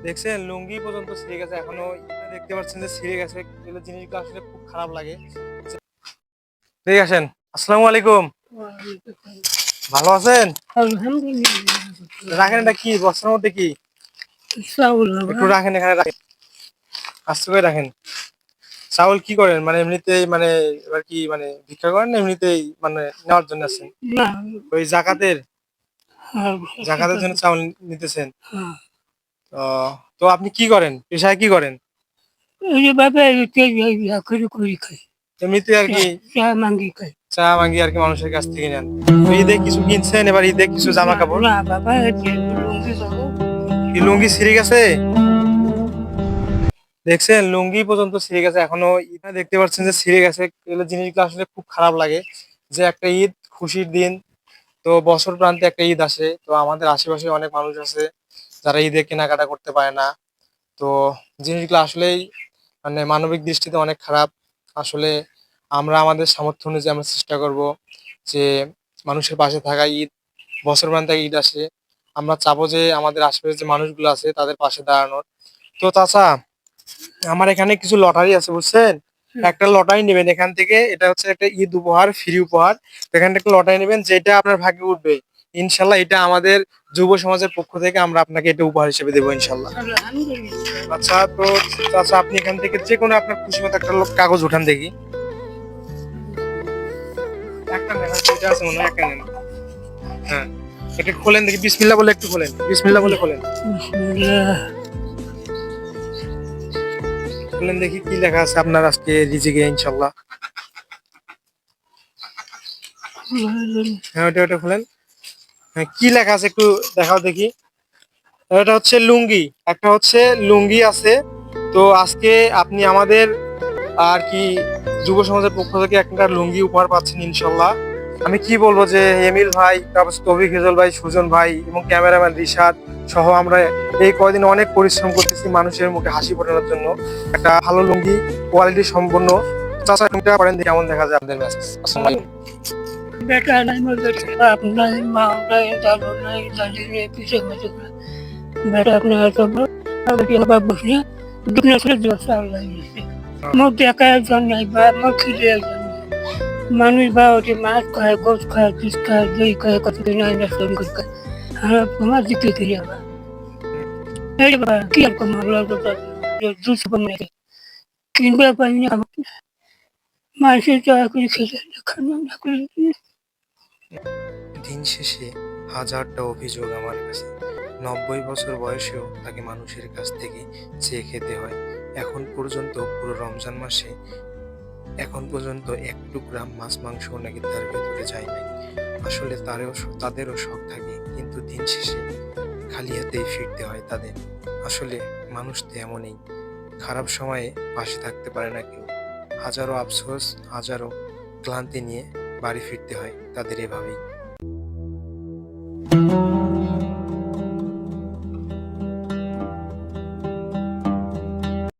দেখছেন লুঙ্গি পর্যন্ত ছিঁড়ে গেছে এখনো। দেখতে পাচ্ছেন যে ছিঁড়ে গেছে, এগুলো জিনিসগুলো আসলে খুব খারাপ লাগে। ঠিক আছেন? আসসালামু আলাইকুম। ভালো আছেন? আলহামদুলিল্লাহ। রাখেন, এটা কি বস্তার মধ্যে কি? চাউল একটু বাবা। রাখেন, এখানে রাখেন, আস্তে করে রাখেন। চাউল কি করেন, মানে এমনিতেই, মানে এবার কি মানে ভিক্ষা করেন না এমনিতেই মানে নেওয়ার জন্য আছেন? না, ওই জাকাতের হ্যাঁ, জাকাতের জন্য চাউল নিতেছেন? হ্যাঁ। ও, তো আপনি কি করেন, পেশায় কি করেন? এই যে বাবা এতে ইয়া করে করে খাই, এমনিতে আর চা কি চা মাঙ্গি খাই। চা মাগি আর কি মানুষের কাছ থেকে নেন। তো ঈদে কিছু কিনছেন, এবার ঈদে কিছু জামা না কাপড়? না বাবা, এতে লুঙ্গি বাবা। কি লুঙ্গি ছিঁড়ে গেছে? দেখছেন লুঙ্গি পর্যন্ত ছিঁড়ে গেছে এখনো। ঈদে দেখতে পাচ্ছেন যে ছিঁড়ে গেছে, এগুলো জিনিসগুলো আসলে খুব খারাপ লাগে। যে একটা ঈদ, খুশির দিন, তো বছর প্রান্তে একটা ঈদ আসে, তো আমাদের আশেপাশে অনেক মানুষ আছে যারা ঈদে কেনাকাটা করতে পারে না। তো জিনিসগুলো আসলেই মানে মানবিক দৃষ্টিতে অনেক খারাপ। আসলে আমরা আমাদের সামর্থ্য অনুযায়ী আমরা চেষ্টা করব যে মানুষের পাশে থাকা। ঈদ, বছর প্রান্তে ঈদ আসে, আমরা চাবো যে আমাদের আশেপাশে যে মানুষগুলো আছে তাদের পাশে দাঁড়ানোর। তো চাচা, আমার এখানে কিছু লটারি আছে বুঝছেন। একটা লটারি নেবেন এখান থেকে, এটা হচ্ছে একটা ঈদ উপহার, ফ্রি উপহার। তো এখান থেকে লটারি নেবেন, যেটা আপনার ভাগ্যে উঠবে ইনশাল্লাহ এটা আমাদের যুব সমাজের পক্ষ থেকে আমরা আপনাকে এটা উপহার হিসেবে দেবো ইনশাল্লাহ। আলহামদুলিল্লাহ। আচ্ছা, তো চাচা আপনি এখান থেকে যে কোনো আপনার খুশি মতো একটা কাগজ উঠান দেখি। একটা নেন, এটা আছে মনে হয়, একটা নেন। হ্যাঁ, এটা খোলেন দেখি, বিসমিল্লাহ বলে একটু খোলেন, বিসমিল্লাহ বলে খোলেন। বিসমিল্লাহ। খোলেন দেখি কি লেখা আছে আপনার আজকে রিজিকে ইনশাল্লাহ। হ্যাঁ, ওটা ওটা খোলেন। হ্যাঁ, কি লেখা আছে একটু দেখাও দেখি। এটা হচ্ছে লুঙ্গি, একটা হচ্ছে লুঙ্গি আছে। তো আজকে আপনি আমাদের আর কি যুব সমাজের পক্ষ থেকে একটা লুঙ্গি উপহার পাচ্ছেন ইনশাল্লাহ। আমি কি বলবো যে এমিল ভাই, তারপর তৌফিক হেজল ভাই, সুজন ভাই এবং ক্যামেরাম্যান রিশাদ সহ আমরা এই কয়দিন অনেক পরিশ্রম করতেছি মানুষের মুখে হাসি ফোটানোর জন্য একটা ভালো লুঙ্গি, কোয়ালিটি সম্পন্ন। চাচা এটা করেন দেখি কেমন দেখা যায় আপনাদের মেসেজ। আসসালামু আলাইকুম। বেটা নাই, মোর বেটা বাপ নাই, মা নাই, দাদু নাই, দাদি নেই, পিছে মেছে বেটা আপনার তো বাবা বসে দুনিয়া ছেড়ে দিয়েছে আল্লাহ। মোর দেখা একজন নাই বা মোর খিদে একজন নাই। মানুষ বা ওটি মাছ খায়, গোস খায়, পিস খায়, দই খায়, কত দিন আইনা শ্রম করে খায়। আর তোমার দিকে ফিরে আবার এই বাবা কি আর কম আল্লাহ তো দুশো কম রেখে কিনবে পারি না। মানুষের দয়া করে খেলে খানো না করে। দিন শেষে হাজারটা অভিযোগ আমার কাছে। 90 বছর বয়সেও তাকে মানুষের কাছ থেকে চেয়ে খেতে হয়। এখন পর্যন্ত পুরো রমজান মাসে এখন পর্যন্ত এক টুকরা মাছ মাংস নাকি তার ভেতরে যায় নাই। আসলে তাদেরও শখ থাকে, কিন্তু দিন শেষে খালি হাতেই ফিরতে হয় তাদের। আসলে মানুষ তো এমনই, খারাপ সময়ে পাশে থাকতে পারে না কেউ। হাজারো আফসোস, হাজারো ক্লান্তি নিয়ে বাড়ি ফিরতে হয় তাদের এভাবেই।